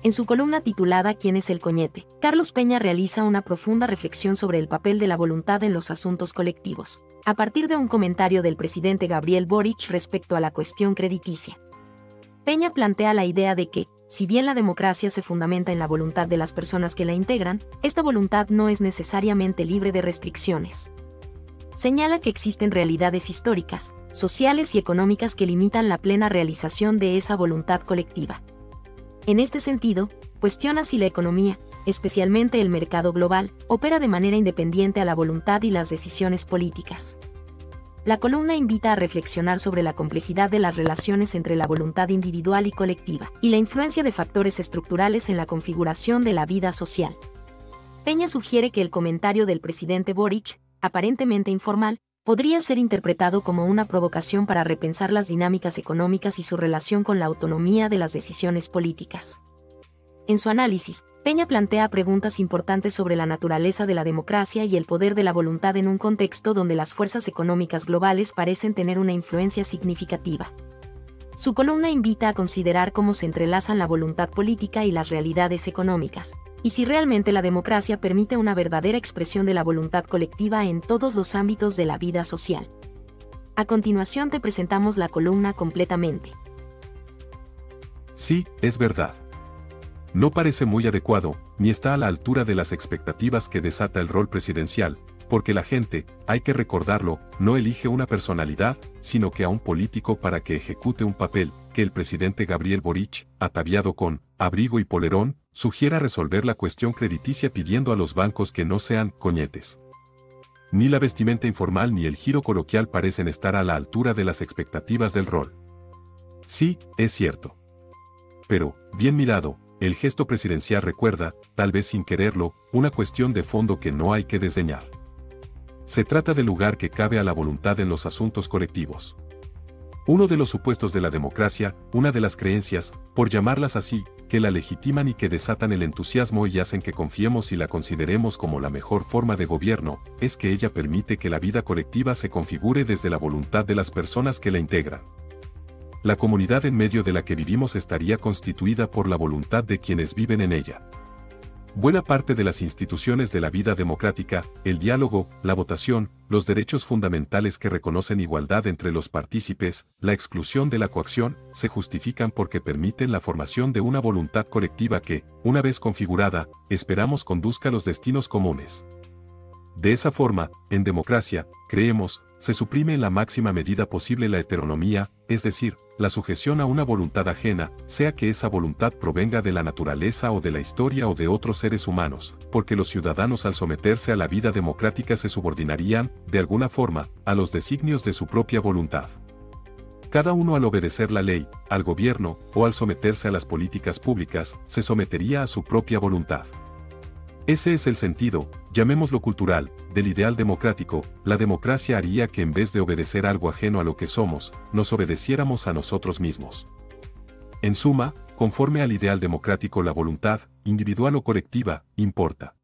En su columna titulada ¿Quién es el coñete?, Carlos Peña realiza una profunda reflexión sobre el papel de la voluntad en los asuntos colectivos, a partir de un comentario del presidente Gabriel Boric respecto a la cuestión crediticia. Peña plantea la idea de que, si bien la democracia se fundamenta en la voluntad de las personas que la integran, esta voluntad no es necesariamente libre de restricciones. Señala que existen realidades históricas, sociales y económicas que limitan la plena realización de esa voluntad colectiva. En este sentido, cuestiona si la economía, especialmente el mercado global, opera de manera independiente a la voluntad y las decisiones políticas. La columna invita a reflexionar sobre la complejidad de las relaciones entre la voluntad individual y colectiva, y la influencia de factores estructurales en la configuración de la vida social. Peña sugiere que el comentario del presidente Boric, aparentemente informal, podría ser interpretado como una provocación para repensar las dinámicas económicas y su relación con la autonomía de las decisiones políticas. En su análisis, Peña plantea preguntas importantes sobre la naturaleza de la democracia y el poder de la voluntad en un contexto donde las fuerzas económicas globales parecen tener una influencia significativa. Su columna invita a considerar cómo se entrelazan la voluntad política y las realidades económicas, y si realmente la democracia permite una verdadera expresión de la voluntad colectiva en todos los ámbitos de la vida social. A continuación te presentamos la columna completamente. Sí, es verdad. No parece muy adecuado, ni está a la altura de las expectativas que desata el rol presidencial, porque la gente, hay que recordarlo, no elige una personalidad, sino que a un político para que ejecute un papel, que el presidente Gabriel Boric, ataviado con abrigo y polerón, sugiera resolver la cuestión crediticia pidiendo a los bancos que no sean coñetes. Ni la vestimenta informal ni el giro coloquial parecen estar a la altura de las expectativas del rol. Sí, es cierto. Pero, bien mirado, el gesto presidencial recuerda, tal vez sin quererlo, una cuestión de fondo que no hay que desdeñar. Se trata del lugar que cabe a la voluntad en los asuntos colectivos. Uno de los supuestos de la democracia, una de las creencias, por llamarlas así, que la legitiman y que desatan el entusiasmo y hacen que confiemos y la consideremos como la mejor forma de gobierno, es que ella permite que la vida colectiva se configure desde la voluntad de las personas que la integran. La comunidad en medio de la que vivimos estaría constituida por la voluntad de quienes viven en ella. Buena parte de las instituciones de la vida democrática, el diálogo, la votación, los derechos fundamentales que reconocen igualdad entre los partícipes, la exclusión de la coacción, se justifican porque permiten la formación de una voluntad colectiva que, una vez configurada, esperamos conduzca a los destinos comunes. De esa forma, en democracia, creemos, se suprime en la máxima medida posible la heteronomía, es decir, la sujeción a una voluntad ajena, sea que esa voluntad provenga de la naturaleza o de la historia o de otros seres humanos, porque los ciudadanos al someterse a la vida democrática se subordinarían, de alguna forma, a los designios de su propia voluntad. Cada uno al obedecer la ley, al gobierno, o al someterse a las políticas públicas, se sometería a su propia voluntad. Ese es el sentido, llamémoslo cultural, del ideal democrático. La democracia haría que en vez de obedecer algo ajeno a lo que somos, nos obedeciéramos a nosotros mismos. En suma, conforme al ideal democrático la voluntad, individual o colectiva, importa.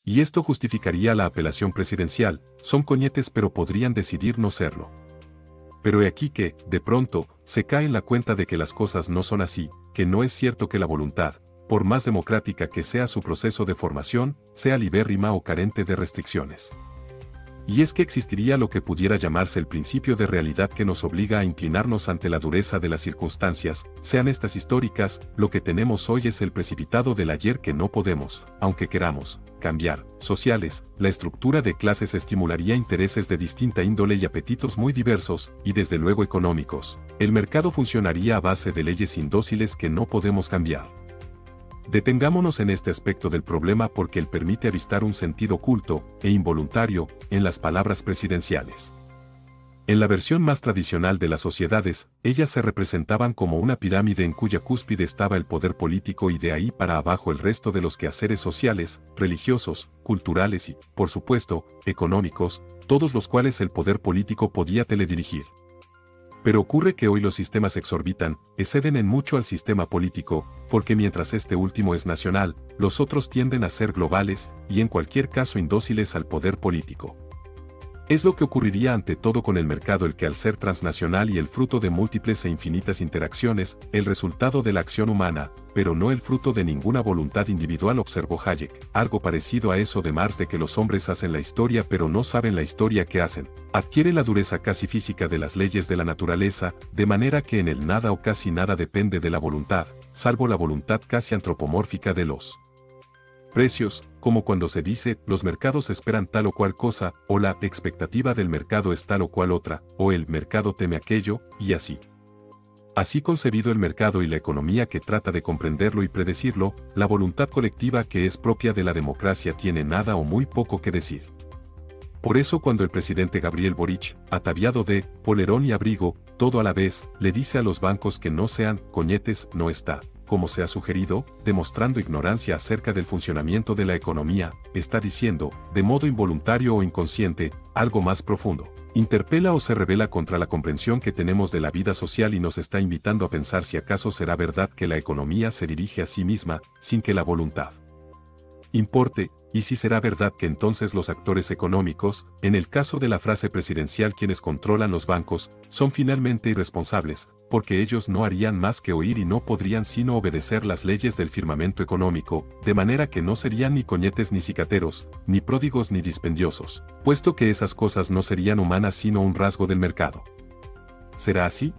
Y esto justificaría la apelación presidencial, son coñetes pero podrían decidir no serlo. Pero he aquí que, de pronto, se cae en la cuenta de que las cosas no son así, que no es cierto que la voluntad, por más democrática que sea su proceso de formación, sea libérrima o carente de restricciones. Y es que existiría lo que pudiera llamarse el principio de realidad que nos obliga a inclinarnos ante la dureza de las circunstancias, sean estas históricas. Lo que tenemos hoy es el precipitado del ayer que no podemos, aunque queramos, cambiar. Sociales, la estructura de clases estimularía intereses de distinta índole y apetitos muy diversos, y desde luego económicos. El mercado funcionaría a base de leyes indóciles que no podemos cambiar. Detengámonos en este aspecto del problema porque él permite avistar un sentido oculto e involuntario en las palabras presidenciales. En la versión más tradicional de las sociedades, ellas se representaban como una pirámide en cuya cúspide estaba el poder político y de ahí para abajo el resto de los quehaceres sociales, religiosos, culturales y, por supuesto, económicos, todos los cuales el poder político podía teledirigir. Pero ocurre que hoy los sistemas exorbitan, exceden en mucho al sistema político, porque mientras este último es nacional, los otros tienden a ser globales, y en cualquier caso indóciles al poder político. Es lo que ocurriría ante todo con el mercado, el que al ser transnacional y el fruto de múltiples e infinitas interacciones, el resultado de la acción humana, pero no el fruto de ninguna voluntad individual, observó Hayek, algo parecido a eso de Marx de que los hombres hacen la historia pero no saben la historia que hacen. Adquiere la dureza casi física de las leyes de la naturaleza, de manera que en el nada o casi nada depende de la voluntad, salvo la voluntad casi antropomórfica de los precios, como cuando se dice, los mercados esperan tal o cual cosa, o la expectativa del mercado es tal o cual otra, o el mercado teme aquello, y así. Así concebido el mercado y la economía que trata de comprenderlo y predecirlo, la voluntad colectiva que es propia de la democracia tiene nada o muy poco que decir. Por eso cuando el presidente Gabriel Boric, ataviado de polerón y abrigo, todo a la vez, le dice a los bancos que no sean coñetes, no está, como se ha sugerido, demostrando ignorancia acerca del funcionamiento de la economía, está diciendo, de modo involuntario o inconsciente, algo más profundo. Interpela o se revela contra la comprensión que tenemos de la vida social y nos está invitando a pensar si acaso será verdad que la economía se dirige a sí misma, sin que la voluntad importe, y si será verdad que entonces los actores económicos, en el caso de la frase presidencial quienes controlan los bancos, son finalmente irresponsables, porque ellos no harían más que oír y no podrían sino obedecer las leyes del firmamento económico, de manera que no serían ni coñetes ni cicateros, ni pródigos ni dispendiosos, puesto que esas cosas no serían humanas sino un rasgo del mercado. ¿Será así?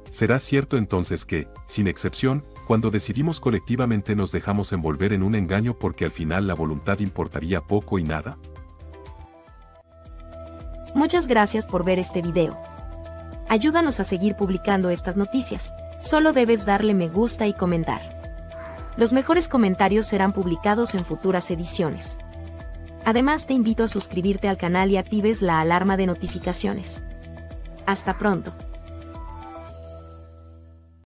¿Será cierto entonces que, sin excepción, cuando decidimos colectivamente nos dejamos envolver en un engaño porque al final la voluntad importaría poco y nada? Muchas gracias por ver este video. Ayúdanos a seguir publicando estas noticias. Solo debes darle me gusta y comentar. Los mejores comentarios serán publicados en futuras ediciones. Además te invito a suscribirte al canal y actives la alarma de notificaciones. Hasta pronto.